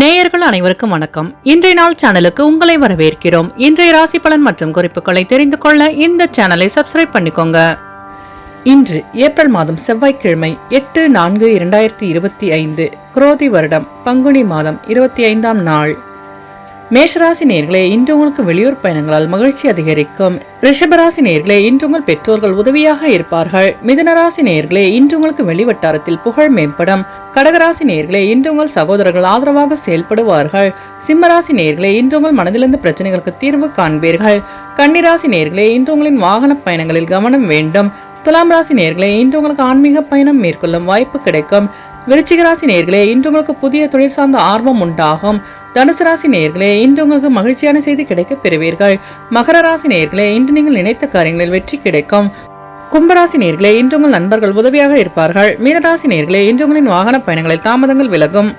நேயர்கள் அனைவருக்கும் வணக்கம். இன்றைய நாள் சேனலுக்கு உங்களை வரவேற்கிறோம். இன்றைய ராசி பலன் மற்றும் குறிப்புகளை தெரிந்து கொள்ள இந்த சேனலை சப்ஸ்கிரைப் பண்ணிக்கோங்க. இன்று ஏப்ரல் மாதம் செவ்வாய்க்கிழமை 8/4/2025 குரோதி வருடம் பங்குனி மாதம் 25ஆம் நாள். மேஷராசி நேயர்களே, இன்று உங்களுக்கு வெளியூர் பயணங்களால் மகிழ்ச்சி அதிகரிக்கும். ரிஷபராசி நேயர்களே, இன்று உங்கள் பெற்றோர்கள் உதவியாக இருப்பார்கள். மிதுனராசி நேயர்களே, இன்று உங்களுக்கு வெளிவட்டாரத்தில் புகழ் மேம்படும். கடகராசி நேயர்களே, இன்று உங்கள் சகோதரர்கள் ஆதரவாக செயல்படுவார்கள். சிம்மராசி நேயர்களே, இன்று உங்கள் மனதிலிருந்து பிரச்சனைகளுக்கு தீர்வு காண்பீர்கள். கன்னிராசி நேயர்களே, இன்று உங்களின் வாகன பயணங்களில் கவனம் வேண்டும். துலாம் ராசி நேயர்களே, இன்று உங்களுக்கு ஆன்மீக பயணம் மேற்கொள்ளும் வாய்ப்பு கிடைக்கும். விருச்சிக ராசி நேயர்களே, இன்று உங்களுக்கு புதிய தொழில் சார்ந்த ஆர்வம் உண்டாகும். தனுசு ராசி நேயர்களே, இன்று உங்களுக்கு மகிழ்ச்சியான செய்தி கிடைக்க பெறுவீர்கள். மகர ராசி நேயர்களே, இன்று நீங்கள் நினைத்த காரியங்களில் வெற்றி கிடைக்கும். கும்பராசி நேயர்களே, இன்று உங்கள் நண்பர்கள் உதவியாக இருப்பார்கள். மீனராசி நேயர்களே, இன்று உங்களின் வாகன பயணங்களில் தாமதங்கள் விலகும்.